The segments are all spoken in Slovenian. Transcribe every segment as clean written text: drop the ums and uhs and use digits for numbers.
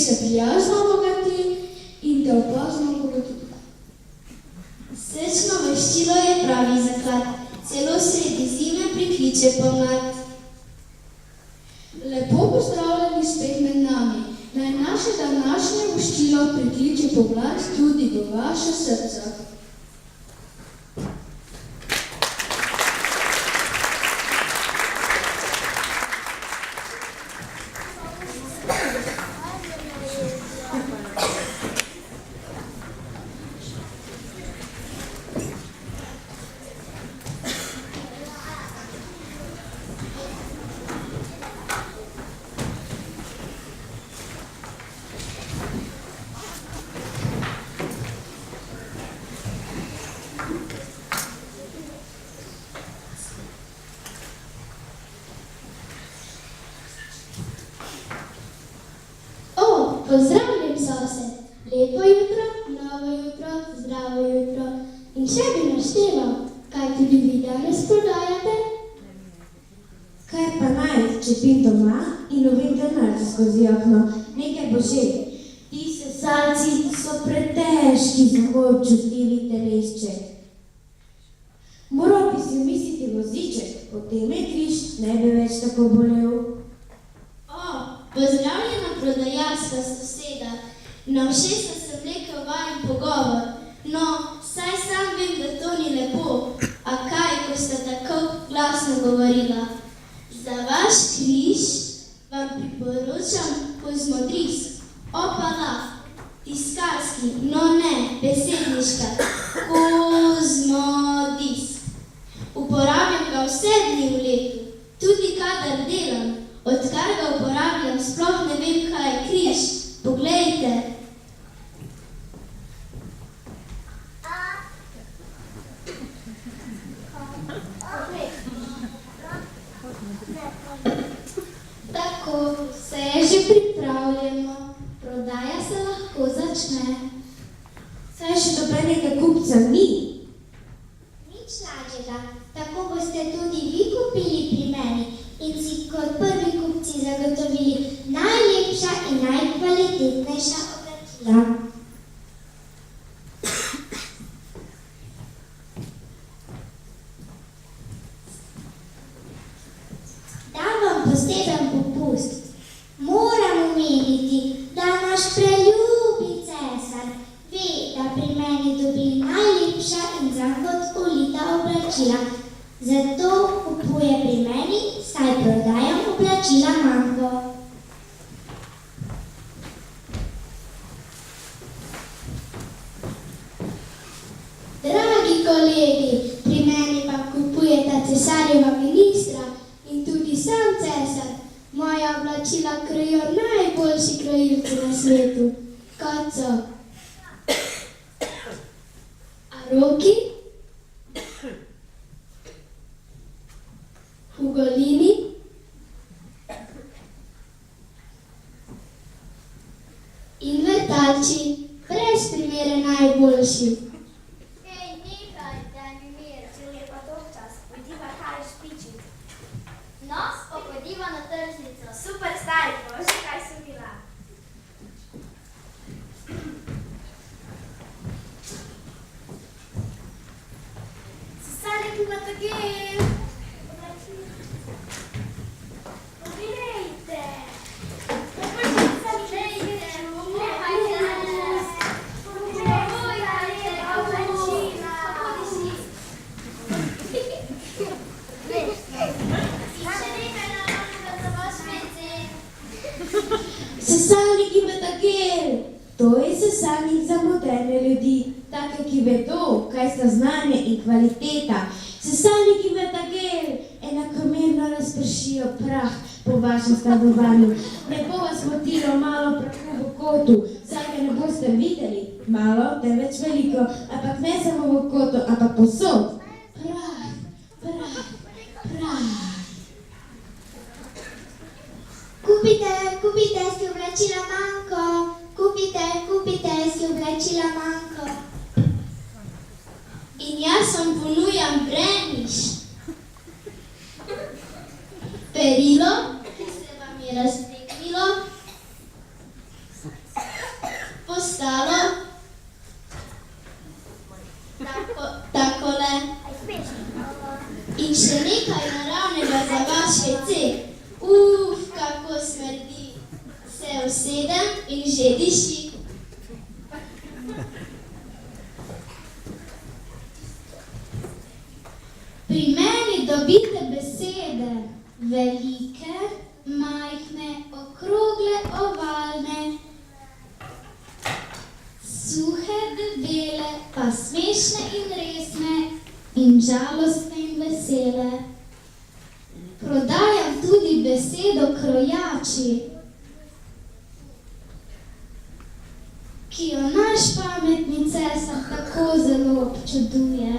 se prijazno obogati in te opazno obogati. Srečno veščilo je pravi zaklad, celo sredi zime prikliče pomlad. Lepo pozdravljeni spet med nami. Naj naše današnje voščilo prikliče pomlad tudi do vaše srca. Pozdravljam sosed, lepo jutro, novo jutro, zdravo jutro in še bi našteval, kaj tudi vi danes prodajate? Kaj pa naj, če pim doma in lovim denar skozi okno, nekaj bo že. Ti sesalci so pretežki za moj občutljivi telesček. Moral bi si umisliti voziček, potem je križ ne bi več tako bolel. Pozdravljena prodajalska soseda, na ušesa sem vlekel vajen pogovor. No, saj sam vem, da to ni lepo, a kaj, ko sta tako glasno govorila? Za vaš križ vam priporočam kozmodrisk, opala, tiskarski, no ne, besedniška, kozmodisk. Uporabljam ga vse dni v letu, tudi kadar delam. Odkar ga uporabljam, sploh ne vem, kaj je križ. Poglejte. Tako, vse je že pripravljeno. Prodaja se lahko začne. Saj še dobenega kupca ni. Nič lažjega, tako boste tudi vi kupili pri meni in si kot prvi kupci zagotovili najlepša in najkvalitetnejša oblačila. Dam vam poseben popust. Moram omeniti, da naš preljubi cesar ve, da pri meni dobi najlepša in zakot ulita oblačila. Zato kupuje pri meni, saj prodajam oblačila Mango. Dragi kolegi, pri meni pa kupujeta cesarjeva ministra in tudi sam cesar. Moja oblačila krojijo najboljši krojilci na svetu, kot so Aroki, Ugolini, in vrtalči, brez primere najboljši. Hej, nekaj, daj mi mir, če je pa dolgčas, pojdiva kaj špičit. No, pojdiva na tržnico, super stari, pa že kaj sem bila. Sesali bi pa takej. Sesalnik ima takej. To je sesalnik za moderne ljudi, take, ki vedo, kaj sta znanje in kvaliteta. Sesalnik ima takej, enakomerno razpršijo prah po vašem stanovanju. Ne bo vas motilo malo prahu v kotu, saj ga ne boste videli, malo, temveč veliko, ampak ne samo v kotu, ampak posod. Prah, prah, prah. Kupite si oblačila Mango. Kupite si oblačila Mango. In jaz vam ponujam breniš. Perilo, ki se vam je raztegnilo. ostalo takole. In še nekaj naravnega za vaš WC. Kako smrdi. Se usedem in že diši. Pri meni dobite besede velike, majhne, okrogle, ovalne, suhe, debele, pa smešne in resne in žalostne in vesele. Prodajam tudi besedo krojači, ki jo naš pametni cesar tako zelo občuduje.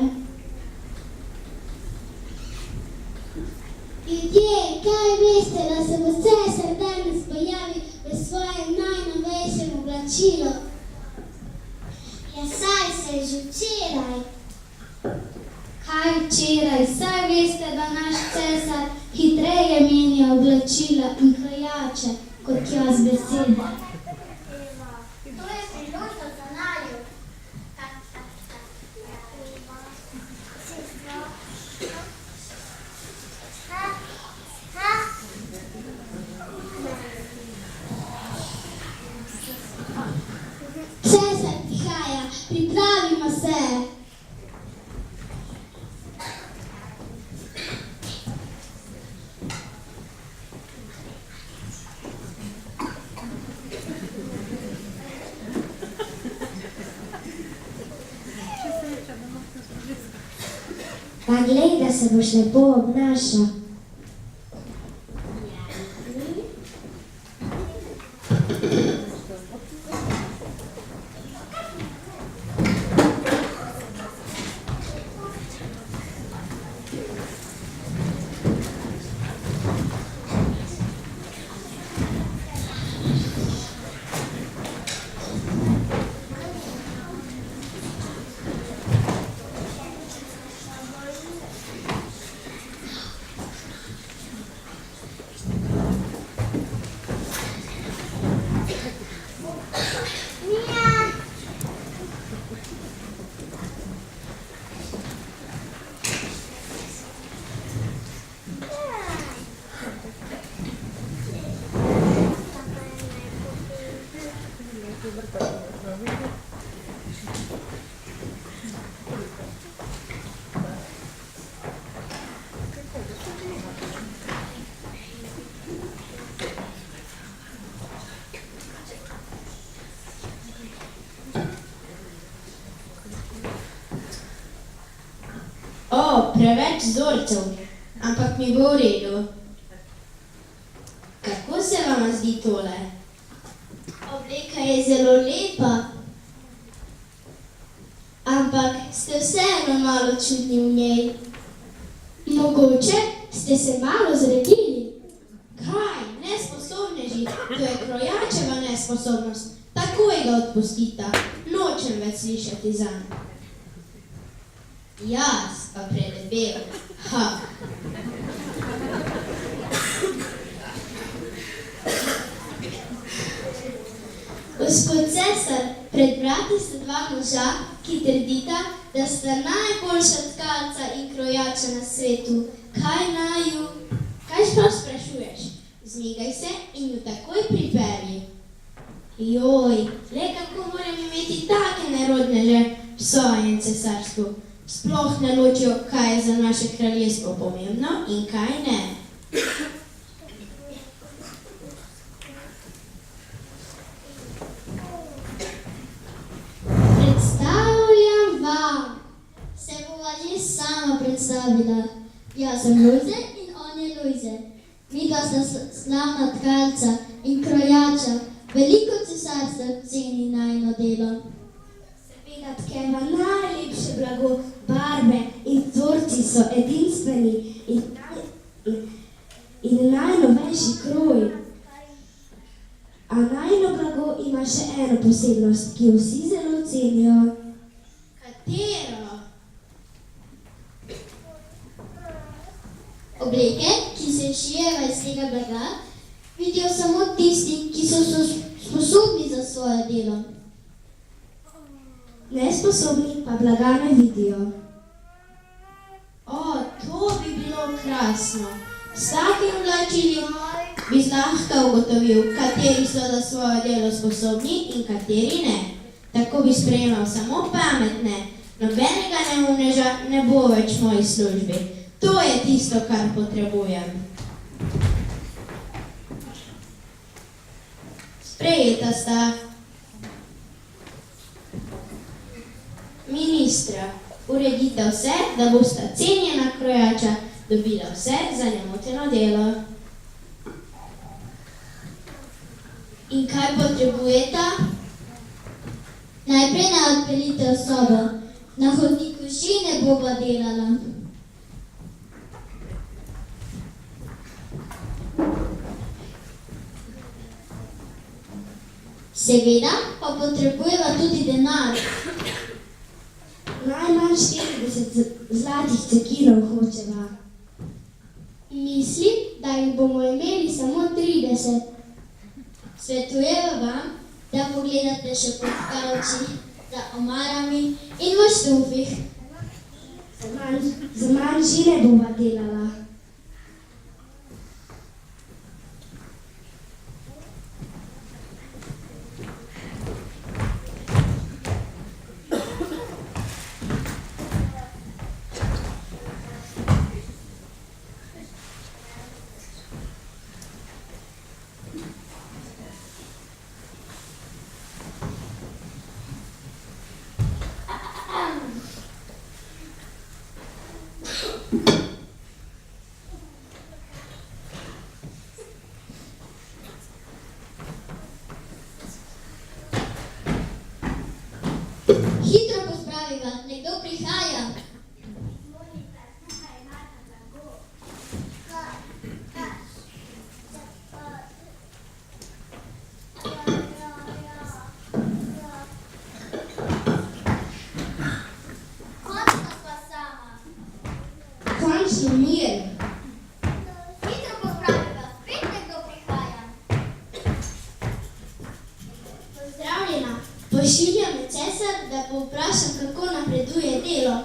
Ljudje, kaj veste, da se bo cesar danes pojavi v svojem najnovejšem oblačilu? Ja, saj se že včeraj. Kaj včeraj? Saj veste, da naš cesar hitreje menja oblačila in krojače, kot jaz besede. To je priložnost za naju. Cesar prihaja, pripravimo se. Pa glej, da se boš lepo obnašal. Preveč vzorcev, ampak mi bo v redu. Kako se vam zdi tole? Obleka je zelo lepa, ampak ste vseeno malo čudni v njej. Mogoče ste se malo zredili. Kaj, nesposobneži, to je krojačeva nesposobnost. Takoj ga odpustita, nočem več slišati zanj. Jaz pa predebel. Ha. Gospod cesar, pred vrati sta dva moža, ki trdita, da sta najboljša tkalca in krojača na svetu. Kaj naju? Kaj sploh sprašuješ? Zmigaj se in ju takoj pripelji. Joj, le kako moram imeti take nerodneže v svojem cesarstvu. Sploh ne ločijo, kaj je za naše kraljestvo pomembno in kaj ne. Predstavljam vam. Se bova že sama predstavila. Jaz sem Lojze in on je Lojze. Midva sta slavna tkalca in krojača. Veliko cesarstva ceni najino delo. Seveda tkeva najlepše blago, barve in vzorci so edinstveni in najnovejši kroj. A najino blago ima še eno posebnost, ki jo vsi zelo cenijo. Katero? Obleke, ki se šijejo iz tega blaga, vidijo samo tisti, ki so sposobni za svoje delo. nesposobni pa blaga ne vidijo. O, to bi bilo krasno. S takim oblačilom bi zlahka ugotovil, kateri so za svoje delo sposobni in kateri ne. Tako bi sprejemal samo pametne. Nobenega neumneža ne bo več v moji službi. To je tisto, kar potrebujem. Sprejeta sta. Ministra, uredite vse, da bosta cenjena krojača dobila vse za nemoteno delo. In kaj potrebujeta? Najprej ne odpeljite v sobo. Na hodniku že ne bova delala. Seveda pa potrebujeva tudi denar. Najmanj 40 zlatih cekinov hočeva. Mislim, da jih bomo imeli samo 30. Svetujeva vam, da pogledate še pod kavči, za omarami in v štufih. Za manj že ne bova delala. Hitro pospraviva, nekdo prihaja. Končno sva sama. Končno mir. Hitro pospraviva, spet nekdo prihaja. Pozdravljena. Pošilja me cesar, da povprašam, kako napreduje delo.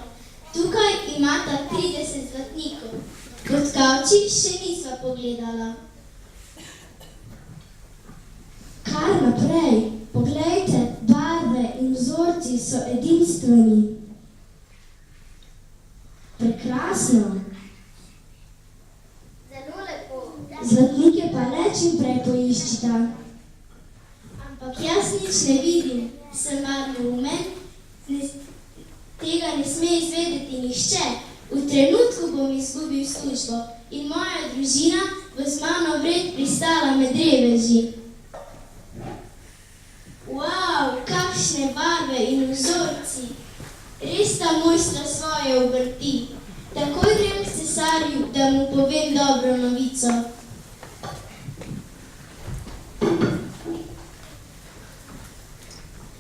Tukaj imata 30 zlatnikov. Pod kavči še nisva pogledala. Kar naprej. Poglejte, barve in vzorci so edinstveni. Prekrasno. Zelo lepo. Zlatnike pa le čim prej poiščita. Ampak jaz nič ne vidim, sem varno umen, tega ne sme izvedeti nihče. V trenutku bom izgubil službo in moja družina bo z mano vred pristala med reveži. Wow, kakšne barve in vzorci! Res ta mojstra svoje obrti. Takoj grem k cesarju, da mu povem dobro novico.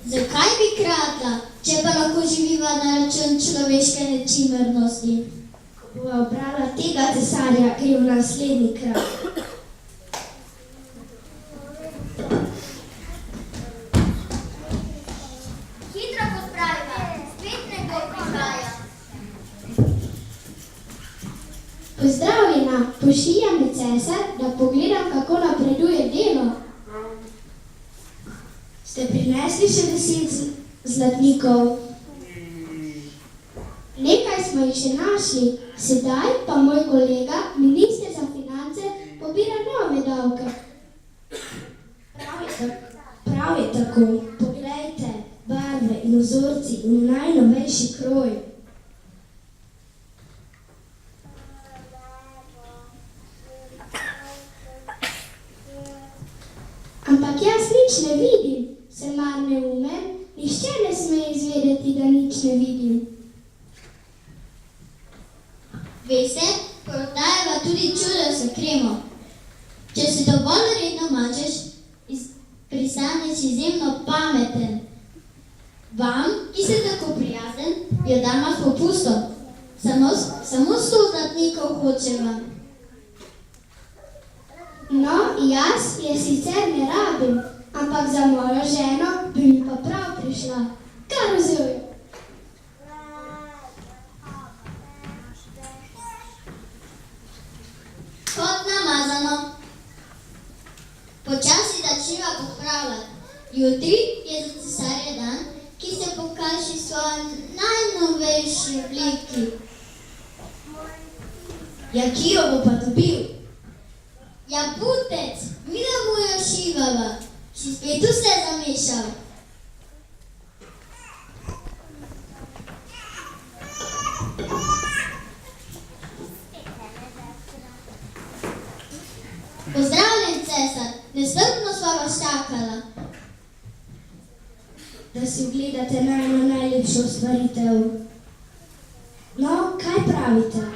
Zakaj bi kradla, če pa lahko živiva na račun človeške nečimrnosti? Ko bova obrala tega cesarja, gre v naslednji kraj. Hitro pospraviva, spet nekdo prihaja. Pozdravljena, pošilja me cesar, da pogledam, kako napreduje delo. Ste prinesli še 10 zlatnikov? Nekaj smo jih še našli, sedaj pa moj kolega, minister za finance, pobira nove davke. Prav je tako. Poglejte, barve in vzorci in najnovejši kroj. Ampak jaz nič ne vidim, sem mar neumen, nihče ne sme izvedeti, da nič ne vidim. Veste, prodajeva tudi čudež s kremo. Če se dovolj redno mačeš, pristaneš izjemno pameten. Vam, ki ste tako prijazen, jo dama s popustom. Samo 100 zlatnikov hočeva. No, jaz je sicer ne rabim, ampak za mojo ženo bi mi pa prav prišla. Kar vzeli. popravljati. Jutri je za cesarja dan, ki se pokaže v svoji najnovejši obliki. Ja, ki jo bo pa dobil? Ja, butec, mi da mu jo šivava. Si spet vse zamešal. Pozdravljen, cesar, nestrpno sva vas čakala. Da si ogledate najlepšo stvaritev. No, kaj pravite?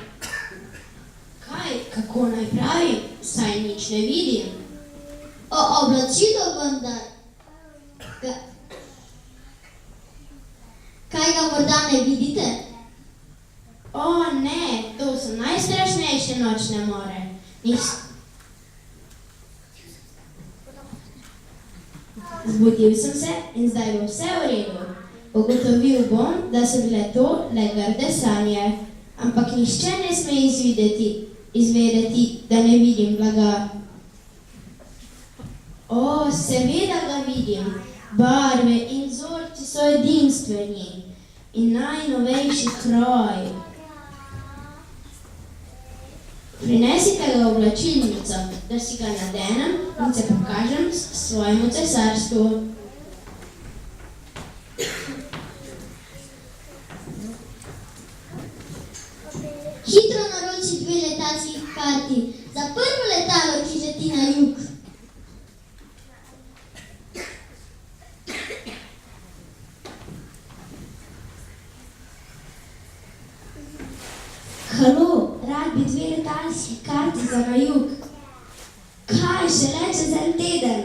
Kaj, kako naj pravim? Saj nič ne vidim. O oblačilu vendar. Kaj ga morda ne vidite? O ne, to so najstrašnejše nočne more. Zbudil sem se in zdaj bo vse v redu. Ugotovil bom, da so bile to le grde sanje, ampak nihče ne sme izvedeti, da ne vidim blaga. O, seveda ga vidim. Barve in vzorci so edinstveni in najnovejši kroj. Prinesite ga v oblačilnico, da si ga nadenem in se pokažem svojemu cesarstvu. Hitro naroči 2 letalskih karti za prvo letalo, ki leti na jug. Halo, rad bi 2 letalski karti za na jug. Kaj, šele čez en teden?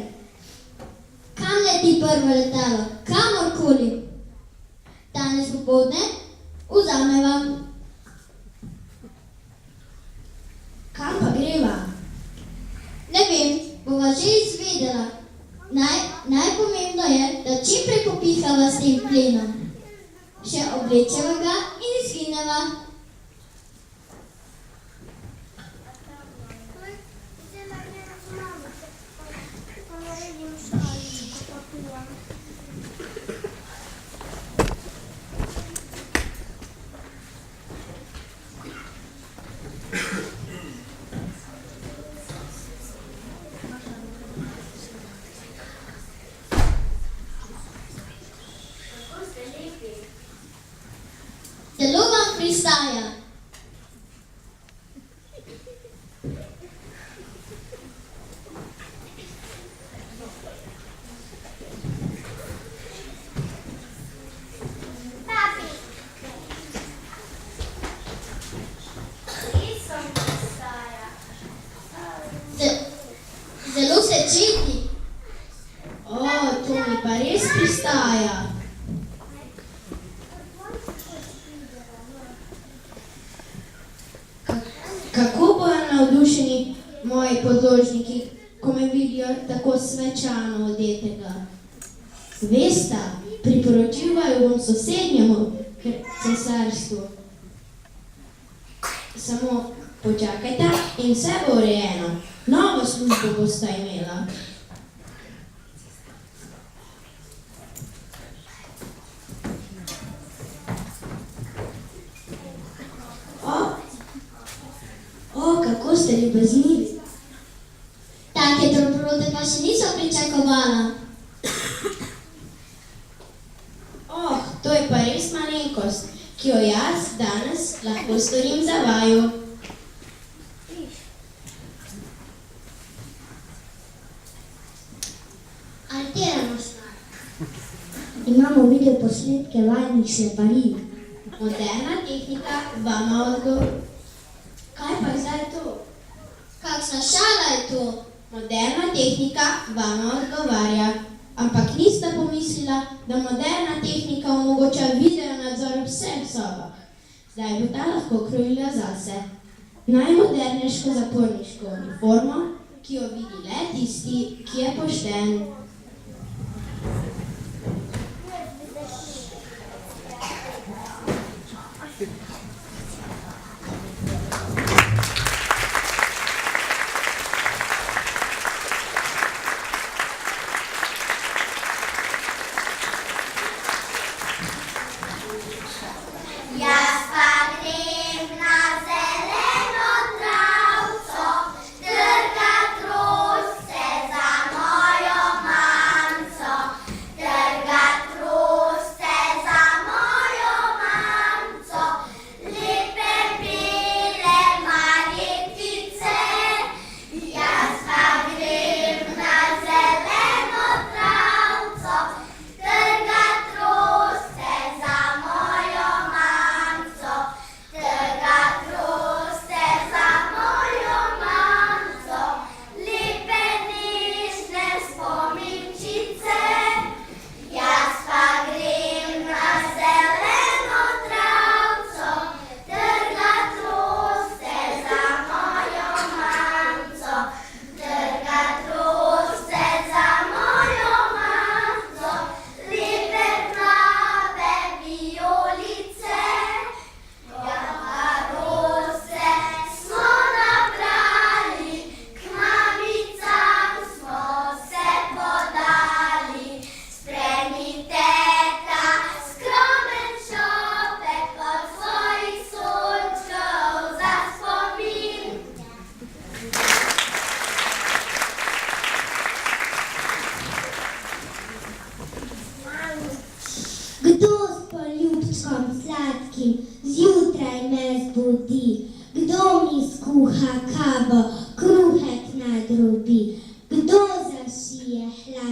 Kam leti prvo letalo? Kamorkoli. Danes popoldne vzameva. Kam pa greva? Ne vem, bova že izvedela. Najpomembno je, da čim prej popihava s tem plenom. Še oblečeva ga in izgineva. Zelo vam pristaja. Papi. Isom pristaja. Zelo se četi. O, to mi pa res pristaja. Kako bojo navdušeni moji podložniki, ko me vidijo tako svečano odetega? Vesta, priporočil vaju bom sosednjemu cesarstvu. Samo počakajte in vse bo urejeno. Novo službo bosta imela. O, kako ste ljubeznivi. Take dobrote pa še niso pričakovala. Oh, to je pa res malenkost, ki jo jaz danes lahko storim za vaju. Artirano stvar. Imamo video posnetke vajnih sleparij. Moderna tehnika vama odgovori. Kaj pa je zdaj to? Kakšna šala je to? Moderna tehnika vama odgovarja. Ampak nista pomislila, da moderna tehnika omogoča video nadzor v vseh sobah. Zdaj bo ta lahko krojila zase. Najmodernejšo zaporniško uniformo, ki jo vidi le tisti, ki je pošten.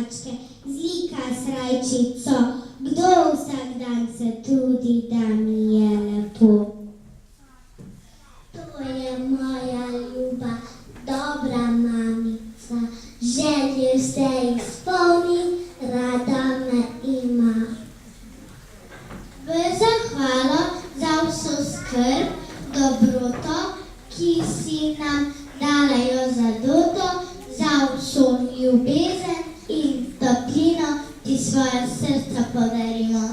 mačke, zlika srajčico, kdo vsak dan se trudi, da mi je lepo. To je moja ljuba, dobra mamica, želje vse izpolni, rada me ima. V zahvalo za vso skrb, dobroto, ki si nam dala jo zadoto, za vso ljubezen in toplino ti svoje srca podarimo.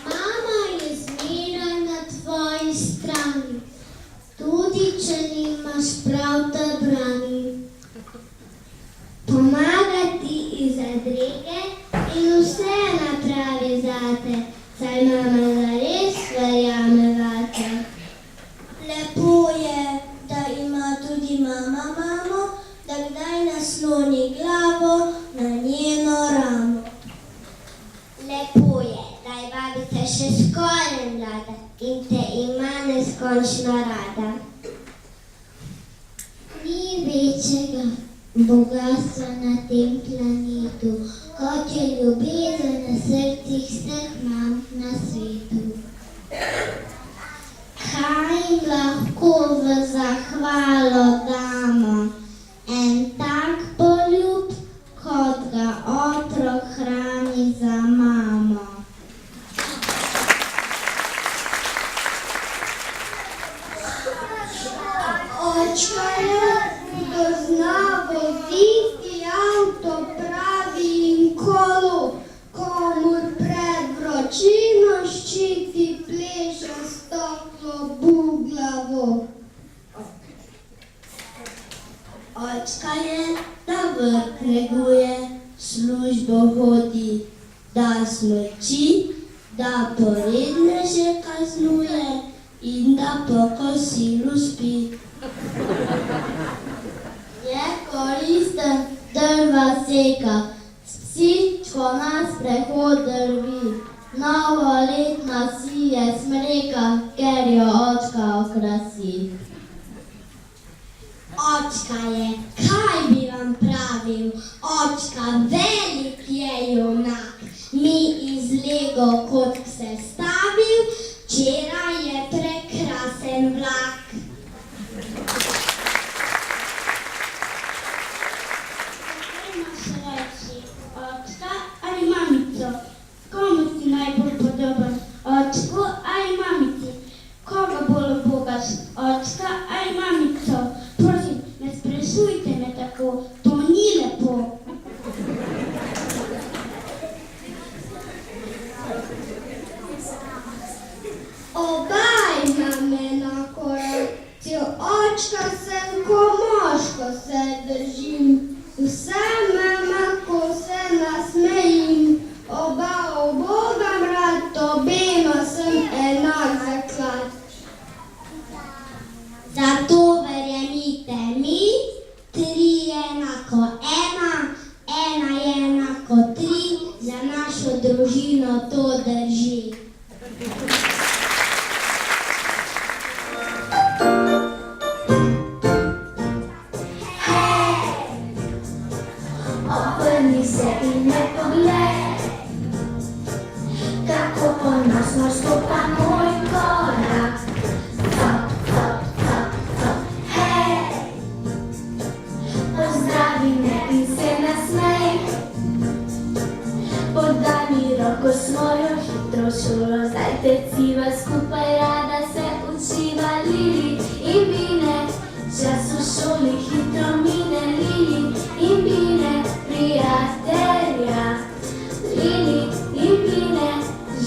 Mama je zmeraj na tvoji strani, tudi če nimaš prav, te brani. Pomaga ti iz zadrege in vse napravi zate, saj mama zares verjame vate. Lepo je, da ima tudi mama mamo, da kdaj nasloni glavo na njeno ramo. Lepo je, da je babica še skoraj mlada in te ima neskončno rada. Ni večjega bogatstva na tem planetu, kot je ljubezen na srcih vseh mam na svetu. Kaj jim lahko v zahvalo damo? En tak poljub, kot ga otrok hrani za mamo. Očka je, kdo zna voziti avto pravi in kolo, komur pred vročino ščiti pleše stoplo buglavo. Očka je, da vrk neguje, službo hodi, da smrči, da poredneže kaznuje in da po kosilu spi. Je koristen, drva seka, psičko na sprehod drvi. Novoletna si je smreka, ker jo očka okrasi. Očka je, kaj bi vam pravil, očka velik je junak, mi iz Lego kotk sestavil, včeraj je prekrasen vlak. Očka ali mamico, komu si najbolj podoben, očku ali mamici, koga bolj ubogaš, očka ali mamico? Prosim, ne sprašujte me tako, to ni lepo. Oba imam enako reakcijo, očka sem, ko moško se držim. Vse mama, ko se nasmejim, oba obogam rad, obema sem enak zaklad. Zato verjemite mi, 3 je enako 1, 1 je enako 3, za našo družino to drži. Obrni se in me poglej, kako ponosno stopa moj korak. Hop, hop, hop, hop, hej. Pozdravi me in se nasmej, podaj mi roko svojo hitro šolo, zdaj teciva skupaj, rada se učiva. Lili in Bine, čas v šoli hitro mine. Lili in Bine, prijatelja. Lili in Bine,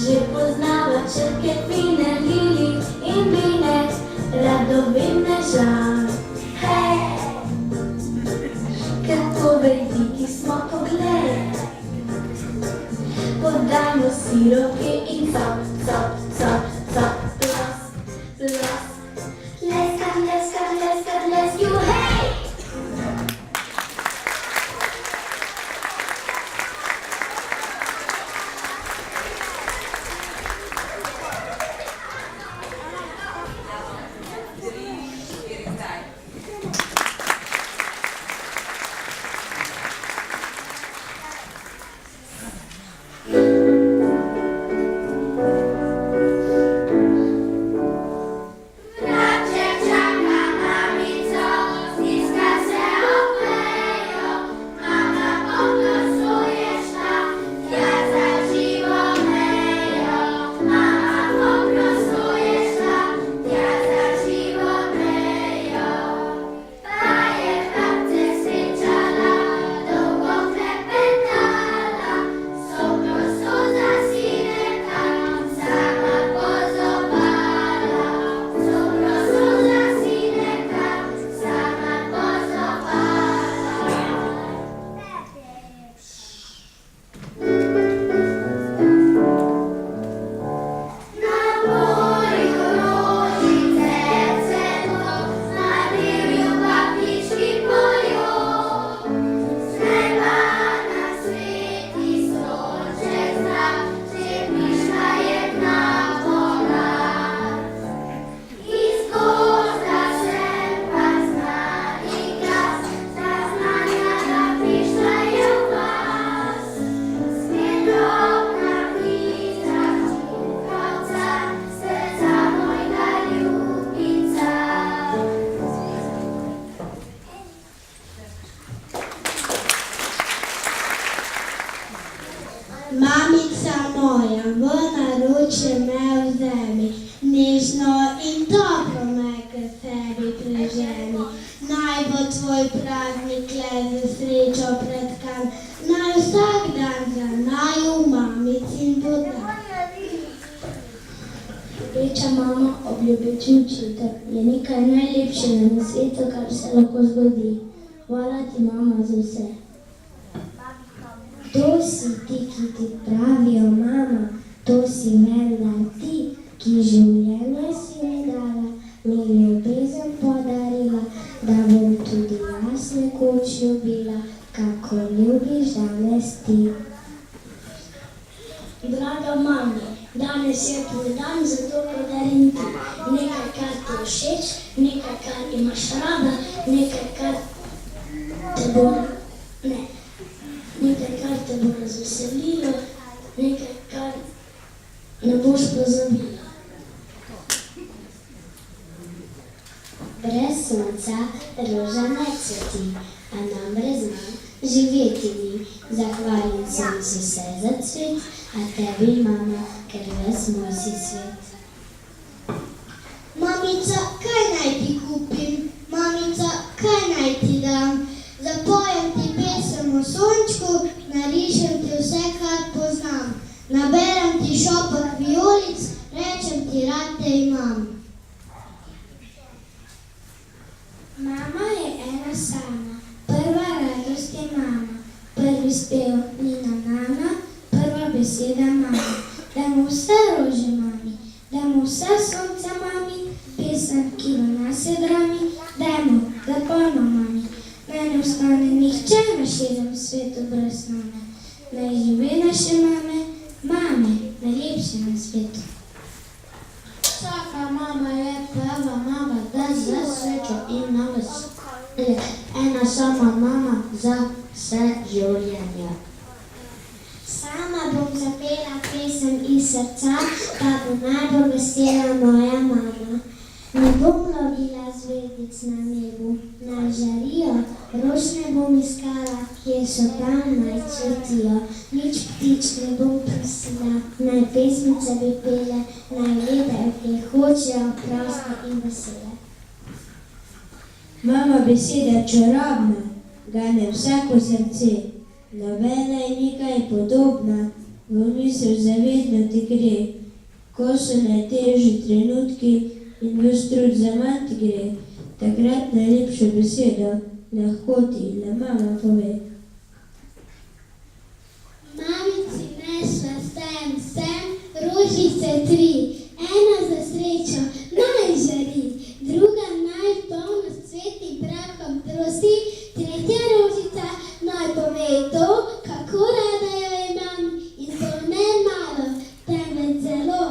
že poznava črke fine. Lili in Bine, radovedneža. Hej, kako veliki smo, poglej. Podajmo si roke in cop, cop, cop, cop, plos, plos. Leskam, leskam, leskam, lesju, hej! Drie, 4, 5. tvoj praznik le za srečo pretkan, naj vsak dan za naju mamicin bo dan. Ljubeča mama, obljubeči učitelj je nekaj najlepšega na svetu, kar se lahko zgodi. Hvala ti, mama, za vse. To si ti, ki ti pravijo mama, to si vendar ti, ki življenje si mi dala, mi ljubezen podarila, da bom tudi jaz nekoč ljubila, kako ljubiš danes ti. Draga mami, danes je tvoj dan, zato podarim ti nekaj, kar ti všeč, nekaj, kar imaš rada, nekaj, kar te bo razveselilo, nekaj, kar ne boš pozabila. Brez sonca roža ne cveti, a nam brez nam živeti ni. Zahvalim soncu se za cvet, a tebi, mama, ker ves moj si svet. Mamica, kaj naj ti kupim? Mamica, kaj naj ti dam? Zapojem ti pesem o sončku, narišem ti vse, kar poznam. Naberem ti šopek vijolic, rečem ti rad te imam. Mama je ena sama, prva radost je mama, prvi spev Nina Nana, prva beseda mama. Dajmo vse rože mami, dajmo vse sonce mami, pesem, ki v nas je drami, dajmo zapojmo mami. Naj ne ostane nihče na širem svetu brez mame, naj žive naše mame, mame, najlepše na svetu. Vsaka mama je prva mama, da za srečo in na veselje. Ena sama mama za vse življenje. Sama bom zapela pesem iz srca, da bo najbolj vesela moja mama. Ne bom lovila zvezdic na nebu, naj žarijo, rož ne bom iskala, kjer so tam naj cvetijo. Nič ptič ne bom prosila, naj pesmice bi pele, naj letajo, kjer hočejo, proste in vesele. Mama beseda čarobna, gane vsako srce, nobena je nekaj podobna, v misel zavedno ti gre, ko so najtežji trenutki in ves trud zaman ti gre, takrat najlepšo besedo lahko ti le mama pove. Mamici nesla sem, rožice 3, ena za srečo naj žari, druga naj polno cveti prahom trosi, tretja rožica naj pove to, kako rada jo imam, in to ne malo, temveč zelo.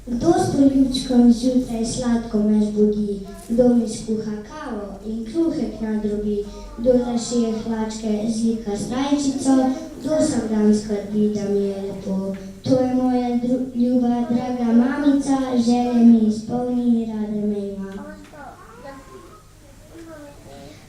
Kdo s poljučkom zjutraj sladko me zbudi, kdo mi skuha kavo in kruhek nadrobi, kdo zašije hlačke zlika s rajčico, kdo sam dan skrbi, da mi je lepo. To je moja ljuba, draga mamica, želje mi izpolni, rade me ima.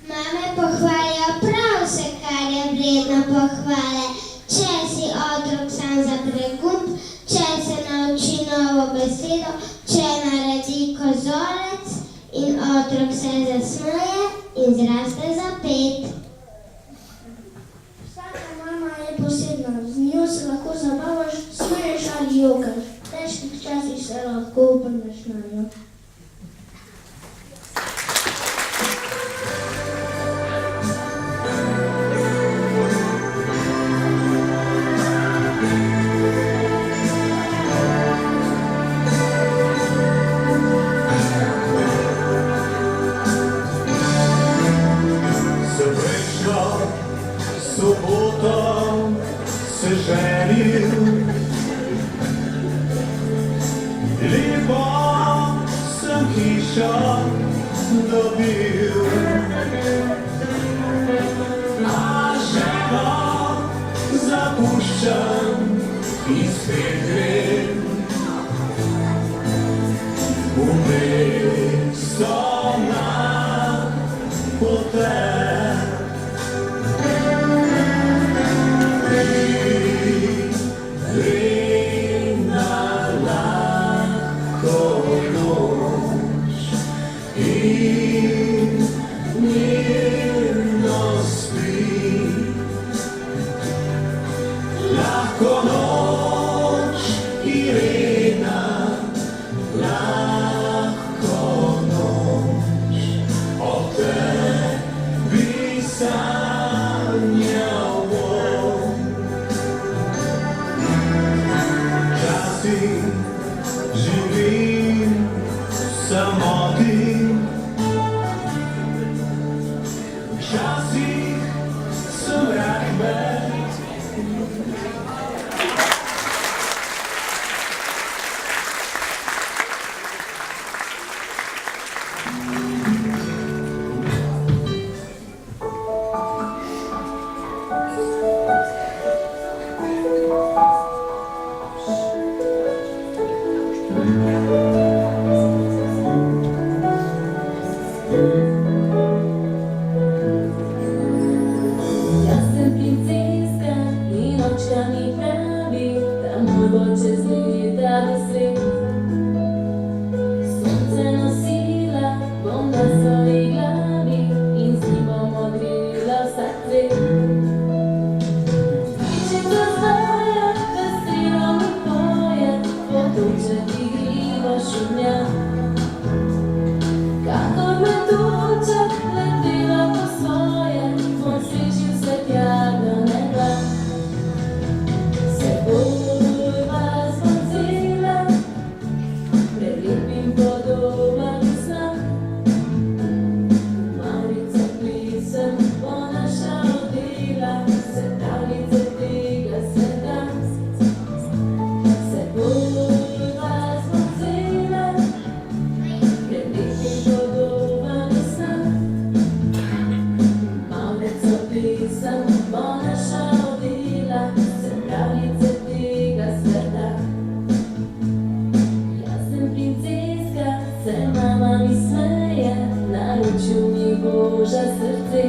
Mame pohvalijo prav vse, kar je vredno pohvale, če si otrok sam zapre gumb, če se nauči novo besedo, če naredi kozolec in otrok se zasmeje in zraste za 5. Vsaka mama je posebna, z njo se lahko zabavaš, smeješ ali jokaš, v težkih časih se lahko obrneš na njo. He ti. Včasih sem rahmet. Jaz sem princeska in očka mi pravi, da moj bo čez leta vesel. Sonce nosila bom na svoji glavi in z njim bom ogrela vsak cvet. Ptičica zvaja, veselo mi poje, potoček igrivo šumlja. Kakor me toča, letela po svoje, bom srečil se tja do neba. Seboj vas bom vzela, pred lepim podobam sna. Malico plesem bo naša odela, se pravljice tega sveta. Seboj vas bom vzela, pred lepim podobam sna. Malico plesem bo naša odela, se pravljice tega sveta. Jaz sem princeska, se mama mi smeje, naročil mi Boža srce.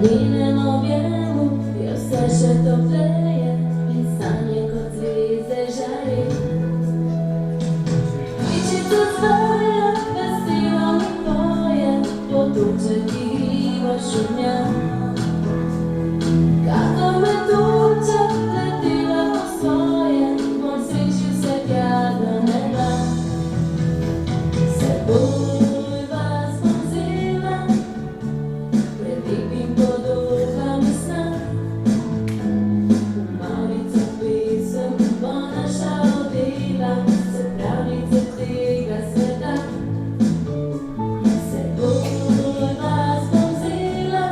V njenem objemu je vse še topleje in sanje kot zvezde žare. Ptičica zvaja, veselo mi poje, potoček igrivo šumlja. Kakor me toča, letela po svoje, bom srečil se tja do neba. Seboj vas bom vzela, pred lepim podobam sna. Malico plesem bo naša odela, se pravljice tega sveta. Seboj vas bom vzela,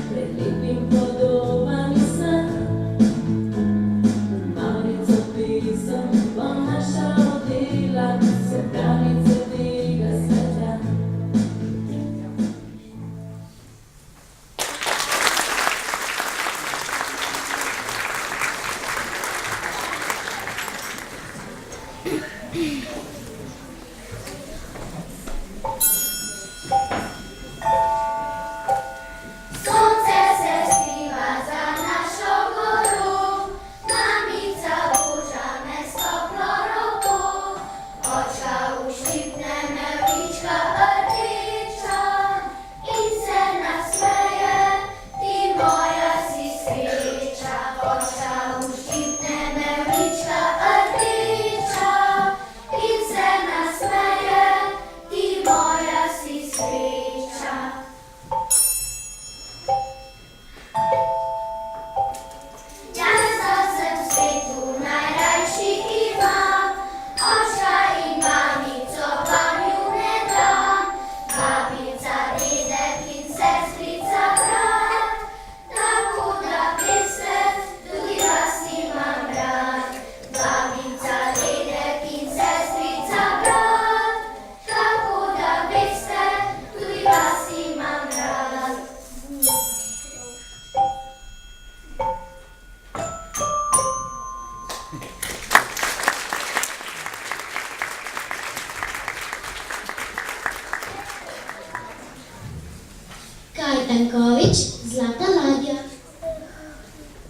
pred lepim podobam sna. Malico plesem bo naša odela, se pravljice tega sveta. Sonce se skriva za našo goro, mamica boža me s toplo roko. Očka ušlipne me lička rdeča in se nasmeje, ti moja si sreča. Očka ušlipne me lička rdeča in se nasmeje, ti moja si sreča. Jaz da sem v svetu najrajši imam, očka in mamico vam ljubne dam. Babica, dedek in sestrica brat, tako da veste, tudi vas imam rad. Babica, dedek in sestrica brat, tako da veste, tudi vas imam rad. Kaj Tanković, Zlata ladja.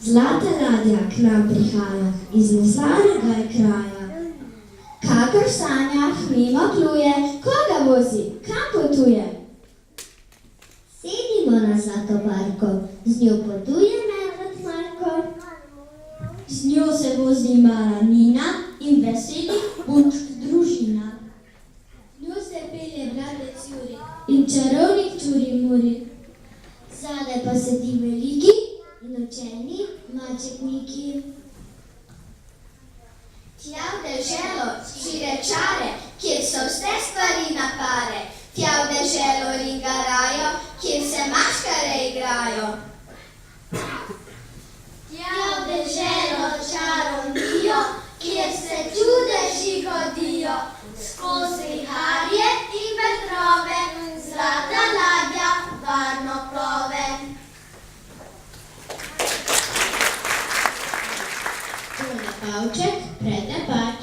Zlata ladja k nam prihaja iz neznanega je kraja. Kakor v sanjah mimo pluje, koga vozi, kam potuje? Sedimo na zlato barko, z njo potuje medved Marko. Z njo se vozi mala Nina in veselih punčk družina. Z njo se pelje bratec Juri in čarovnik Čuri Muri. Zadaj pa sedi veliki in učeni mačekniki. Tja v deželo, šire čare, kjer na pare, tja v deželo rigarajo, kjer se maškare igrajo. Tja v deželo čarovnijo, kjer se čudeži godijo, skozi harje in vetrove, zlata ladja varno plove. Tone Pavček, pretepač.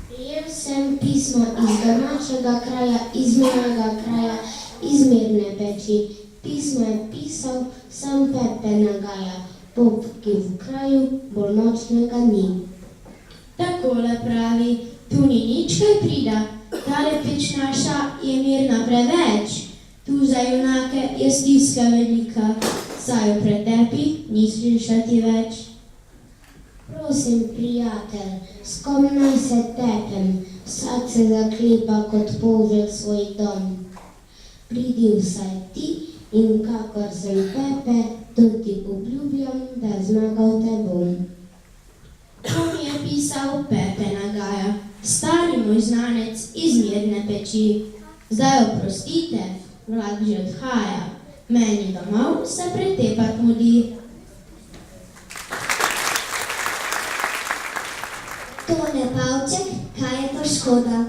Prijel sem pismo iz domačega kraja, iz mojega kraja, iz Mirne peči. Pismo je pisal sam Pepe Nagaja, pop, ki v kraju bolj nočnega ni. Takole pravi, tu ni nič kaj prida, tale peč naša je mirna preveč. Tu za junake je stiska velika, saj jo pretepi ni slišati več. Prosim, prijatelj, s kom naj se tepem, vsak se zaklepa kot polžek svoj dom. Pridi vsaj ti in kakor sem Pepe, tudi obljubljam, da zmagal te bom. To mi je pisal Pepe Nagaja, stari moj znanec iz Mirne peči. Zdaj oprostite, vlak že odhaja, meni domov se pretepat mudi. Tone Pavček, kaj je to škoda?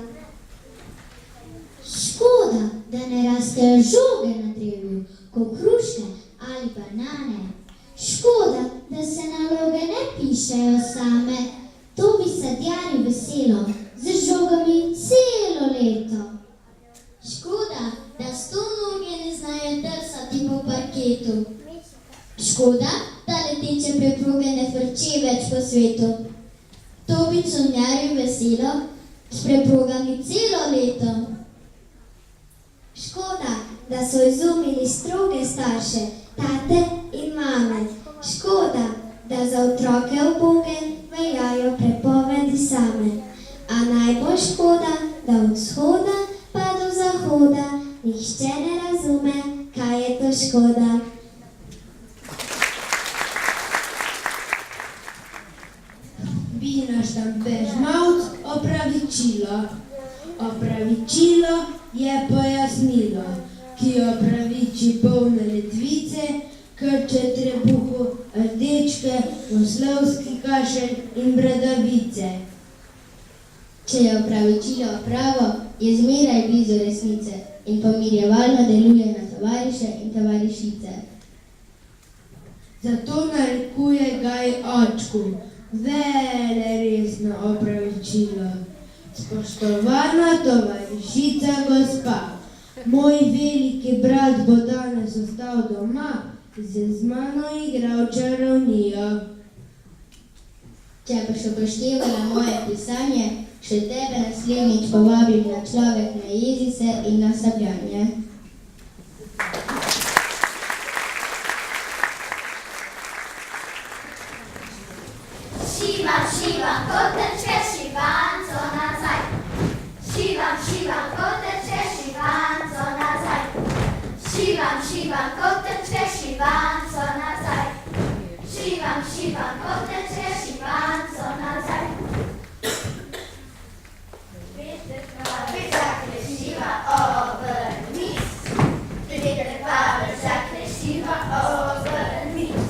Škoda, da ne rastejo žoge na drevju, kot hruške ali banane. Škoda, da se naloge ne pišejo same, to bi sadjari veselo, z žogami celo leto. Škoda, da 100 noge ne znajo drsati po parketu. Škoda, da leteče preproge ne frči več po svetu. To bi čolnjarju veselo, s preprogami celo leto. Škoda, da so izumili stroge starše, tate in mame. Škoda, da za otroke uboge veljajo prepovedi same. A najbolj škoda, da od vzhoda pa do zahoda nihče ne razume, kaj je to škoda. Vina štampežmavc opravičilo. Opravičilo je pojasnilo, ki opraviči polne letvice, krče trebuhu, rdečke, oslovski kašelj in bradavice. Če je opravičilo pravo, je zmeraj blizu resnice in pomirjevalno deluje na tovariše in tovarišice. Zato narekuje Gaj očku vele resno opravičilo. Spoštovana tovarišica gospa, moj veliki brat bo danes ostal doma, z mano igral čarovnijo. Če boš upoštevala moje pisanje, še tebe naslednjič povabim na Človek na jezice in na sabljanje. Šivam, šivam, kotečke, šivanco nazaj. Šivam, šivam, kotečke, šivanco nazaj. Šivam, šivam, kotečke, šivanco nazaj. Šivam, šivam, kotečke, šivanco nazaj. Veter Pavel zakrešiva obrnic. Veter Pavel zakrešiva obrnic.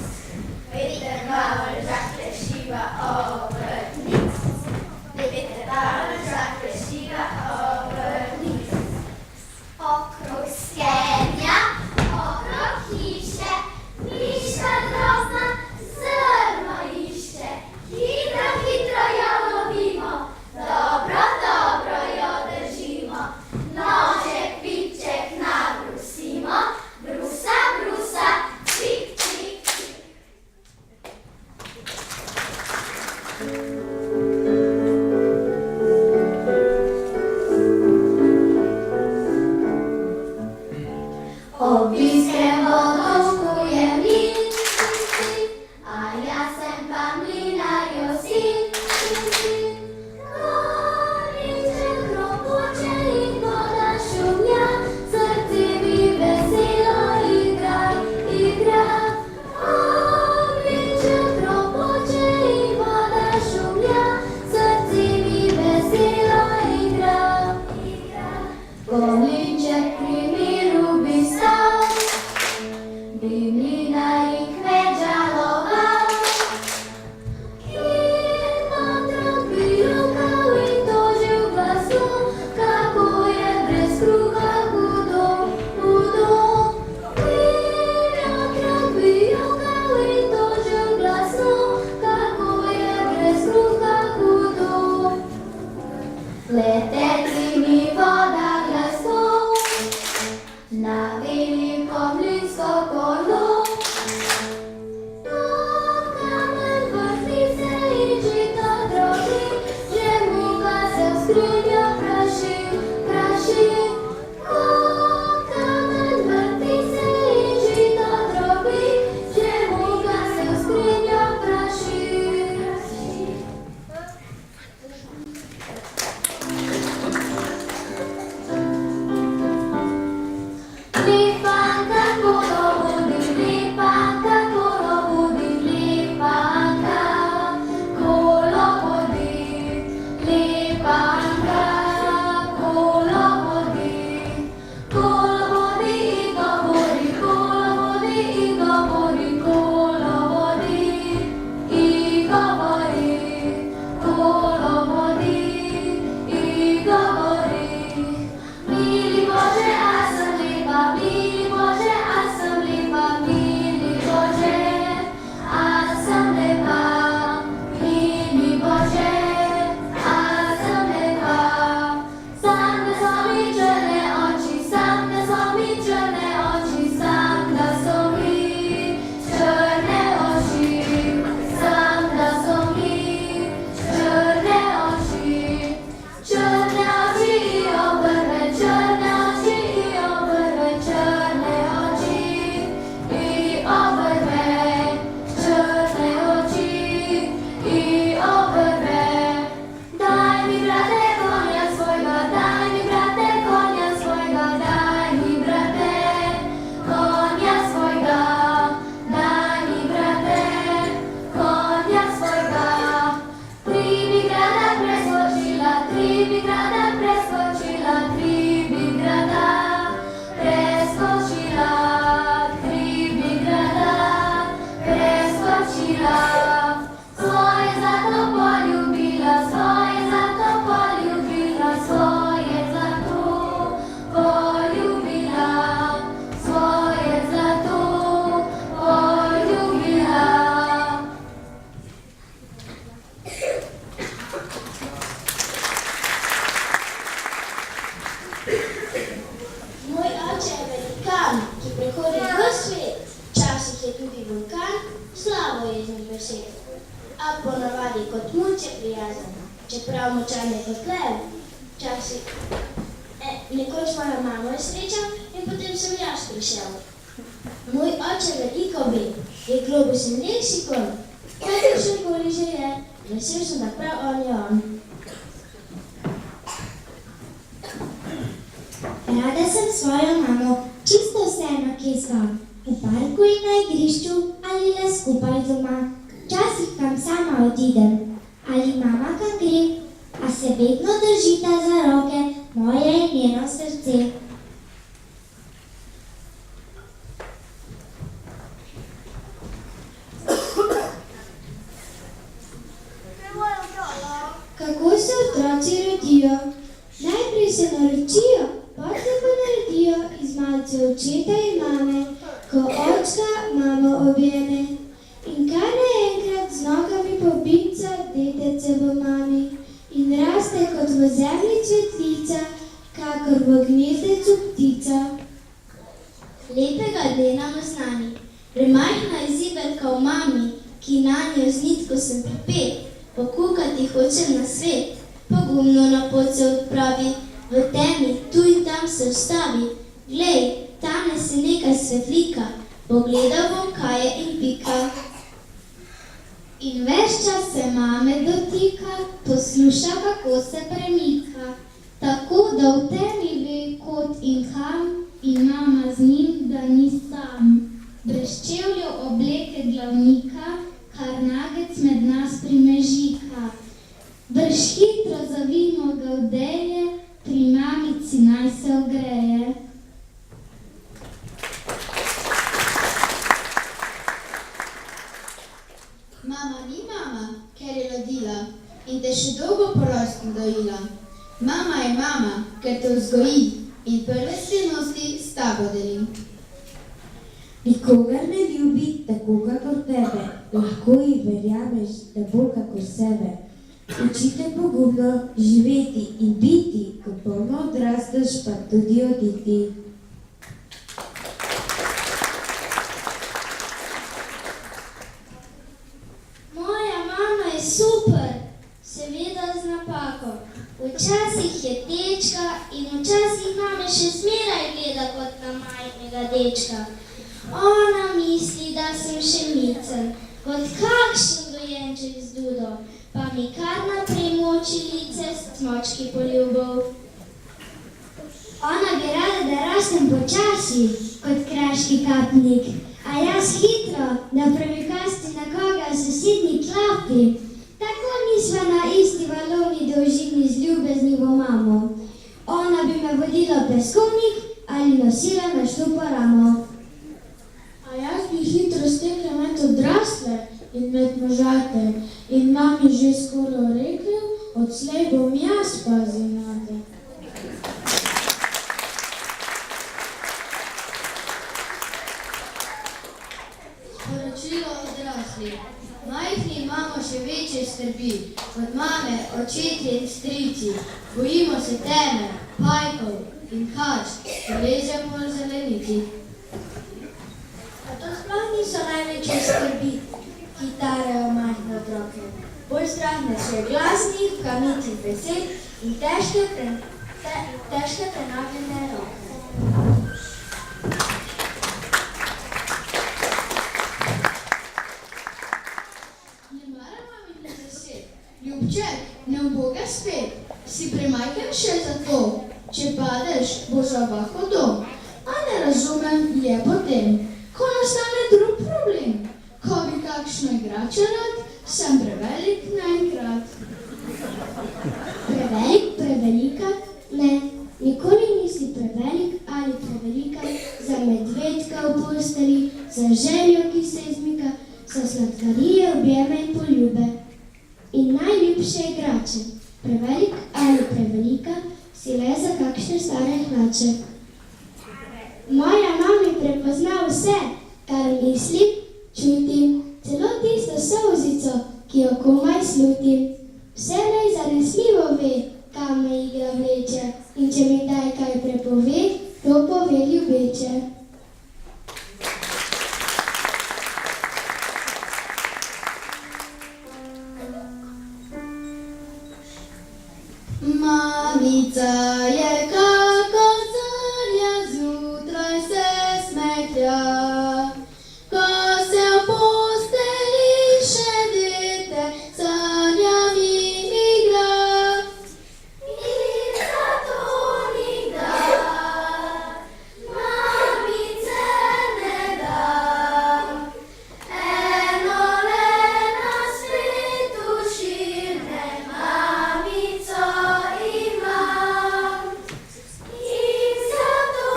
Veter Pavel zakrešiva obrnic. Veter Pavel zakrešiva obrnic. Okrog skenja, okrog hiše, miška drobna zrno išče. Komlinček pri miru bi stal, bi mlinar in kmet žaloval. In otrok bi jokal in tožil glasu, kako je brez kruha hudo, hudo. In otrok bi jokal in tožil glasu, kako je brez kruha hudo. Leteti mi voda glasno na veliko mlinsko kolo. Kamen vrti se in žito drobi, že muha se v skrinjo praši, praši. Kamen vrti se in žito drobi, že muha se v skrinjo praši. Lipanka kolo budi, lipanka kolo budi, lipanka kolo budi, lipanka kolo budi, kolo budi i govori, kolo budi i govori, kolo budi i govori, kolo budi i govori. Mili Bože, a sem lepa, mili Bože, a sem lepa, mili Bože, a sem lepa, mili Bože, a sem lepa. Sam da so mi črne oči, sam da so mi črne oči, sam da so mi črne oči, sam da so mi črne oči. Črne oči i obrve, črne oči i obrve, črne oči i obrve, črne oči i obrve. Daj mi brate konja svojega, daj mi brate konja svojega, daj mi brate konja svojega, daj mi brate konja svojega. Tri bi grada preskočila, tri bi grada preskočila, tri bi grada preskočila, tri bi grada preskočila. Svoje zlato poljubila, svoje zlato poljubila, svoje zlato poljubila, svoje zlato poljubila. Moj oče je velikan, ki prehodi ves svet. Včasih je tudi vulkan, slabo jeznih besed. A ponavadi kot muc je prijazen, čeprav močan je kot lev. Včasih, nekoč moja mama je srečal in potem sem jaz prišel. Moj oče veliko ve, je globus in leksikon. Kakršenkoli že je, vesel sem, da prav on je on. Rada sem svojo mamo, čisto vseeno, kje sva. V parku in na igrišču ali le skupaj doma. Včasih kam sama odidem ali mama kam gre, a se vedno držita za roke, moje in njeno srce. Kako se otroci rodijo? Najprej se naročijo, potem pa naredijo iz malce očeta in mame, ko očka mamo objeme. In kar naenkrat z nogami pobinca detece v mami in raste kot v zemlji cvetlica, kakor v gnezdecu ptica. Lepega dne nam oznani, premajhna je zibelka v mami, ki nanjo z nitko sem pripet, pokukati hočem na svet, pogumno na pot se odpravi, v temi tu in tam se ustavi, glej, tamle se nekaj svetlika, pogledal bom, kaj je in pika. In ves čas se mame dotika, posluša, kako se premika, tako da v temi ve kot in kam, in mama z njim, da ni sam. Brez čevljev obleke glavnika, kar nagec med nas primežika. Brž hitro zavimo ga v delje, pri mamici naj se ogreje. Mama ni mama, ker je rodila in te še dolgo po rojstvu dojila. Mama je mama, ker te vzgoji in prve skrivnosti s tabo deli. Nikogar ne ljubi tako kakor tebe, lahko ji verjameš, da bo kakor sebe. Učite pogumno živeti in biti, ko polno odrasteš, pa tudi oditi. Moja mama je super, seveda z napako. Včasih je dečka in včasih name še zmeraj gleda kot na majhnega dečka. Ona misli, da sem še micen, kot kakšen dojenček z dudo, pa mi kar naprej moči lice s cmočki poljubov. Ona bi rada, da rastem počasi, kot kraški kapnik, a jaz hitro, da premikasti na koga v sosednji klapi. Tako nisva na isti valovni dolžini z ljubeznivo mamo. Ona bi me vodila v peskovnik ali nosila na štupo ramo. A jaz bi hitro stekla med odrasle in med možate in mami že skoro rekel, odslej bom jaz pazil nate. Sporočilo odraslih. Majhni imamo še večje skrbi, od mame, očetje in strici. Bojimo se teme, pajkov in hač, ko lezemo v zelenici. A to sploh niso največje skrbi, ki tarejo majhne otroke. Bolj strah nas je glasnih, kamnitih besed in težke prenagljene roke. Ljubček, ne uboga spet, si premajhen še za to. Če padeš, boš obah hodom. A ne razumem, je potem, ko nastane drug problem. Ko bi kakšno igračo rad, sem prevelik naenkrat. Prevelik, prevelika? Ne, nikoli nisi prevelik ali prevelika za medvedka v posteli, za željo, ki se izmika, za sladkarije, objeme in poljube. In najljubše igrače, prevelik ali prevelika, si le za kakšne stare hlače. Moja mama prepozna vse, kar mislim, čutim, celo tisto solzico, ki jo komaj slutim. Vselej zanesljivo ve, kam me igra vleče, in če mi daj kaj prepove, to pove ljubeče. Mamica je kako zarja, zjutraj se smehlja. Ko se v posteli še dete, sanjami igra. In zato nikdar mamice ne dam. Eno le na svetu širne mamico imam. In zato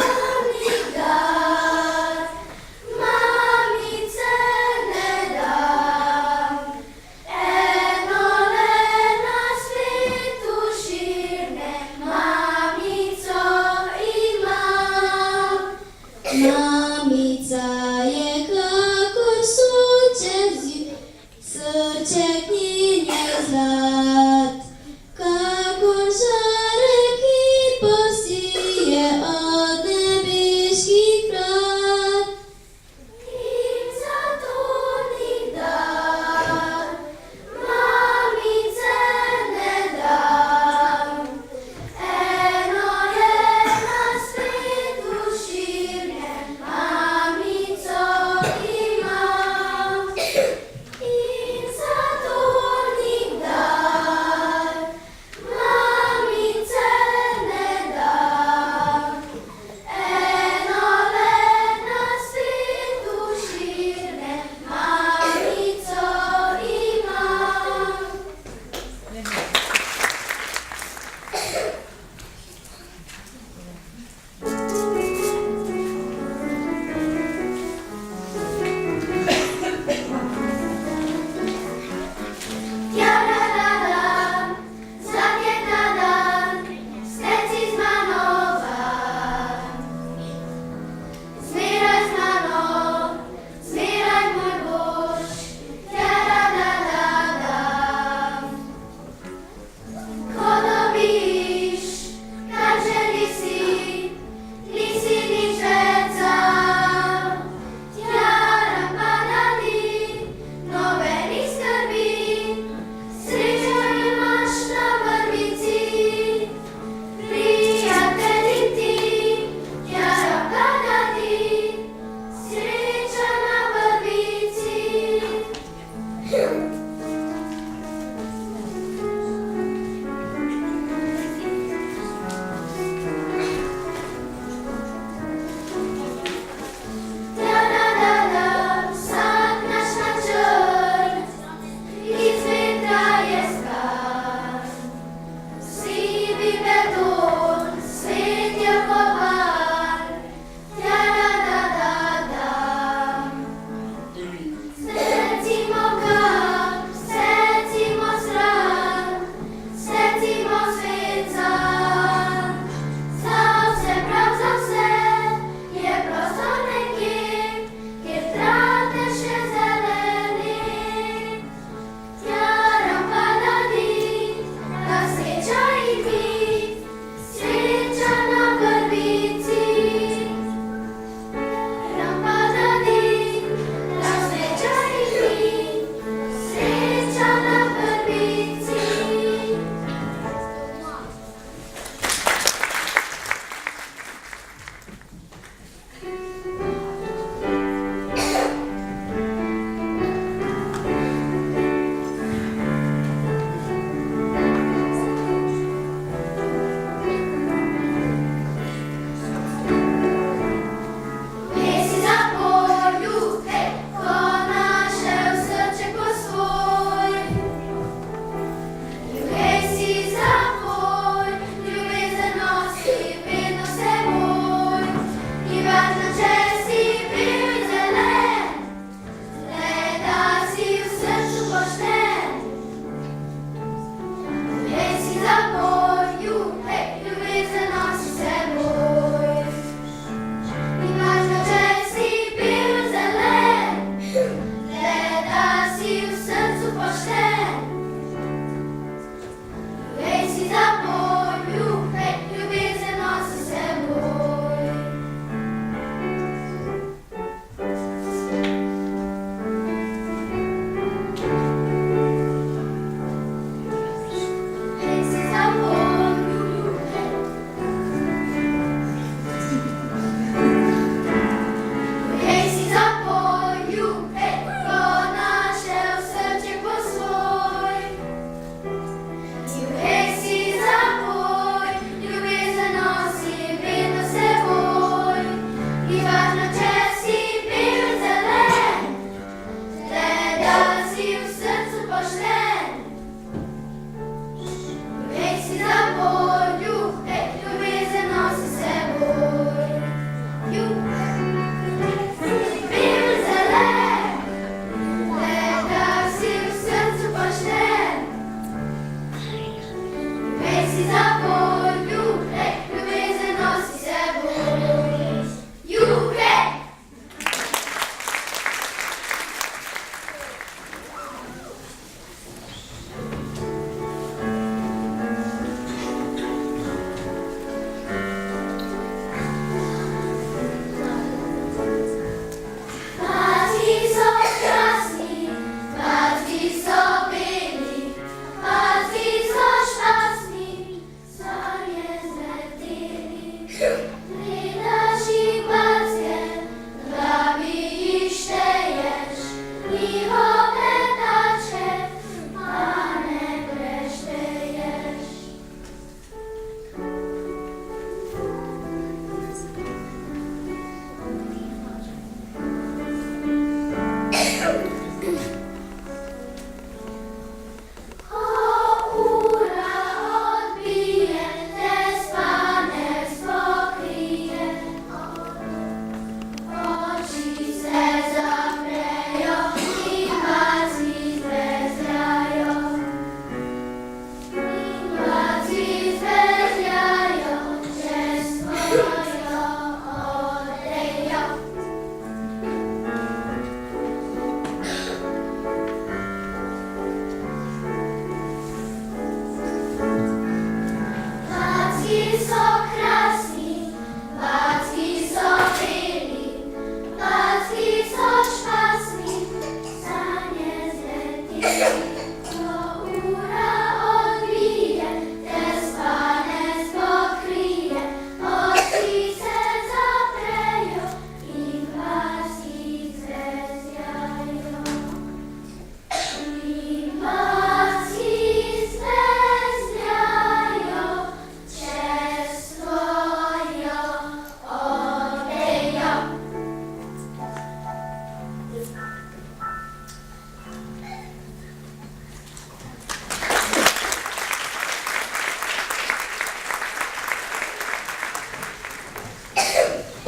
nikdar mamice ne dam. Eno le na svetu širne mamico imam. Mamica je kakor sonček, srček njen je zlat. Kakor žarek, ki posije od nebeških vrat. In zato nikdar mamice ne dam. Eno je na svetu širne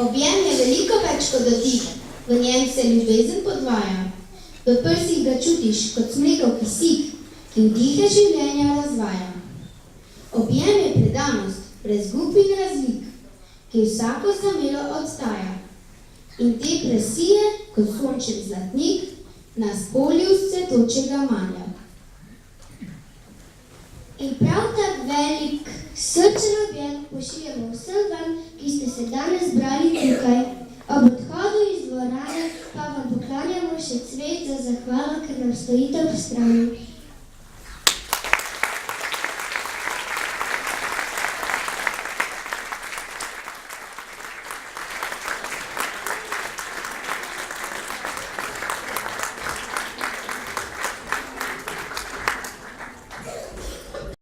Objem je veliko več kot dotik, v njem se ljubezen podvaja. V prsih ga čutiš kot smrekov kisik, ki vdihe življenja razvaja. Objem je predanost, brez gub in razlik, ki vsako zamelo odstaja. In te presije, kot sončev zlatnik, nas polju z cvetočega manja. In prav tak velik srčen objem pošiljamo vsem vam, ki ste se danes zbrali tukaj. Ob odhodu iz dvorane pa vam poklanjamo še cvet za zahvalo, ker nam stojite ob strani.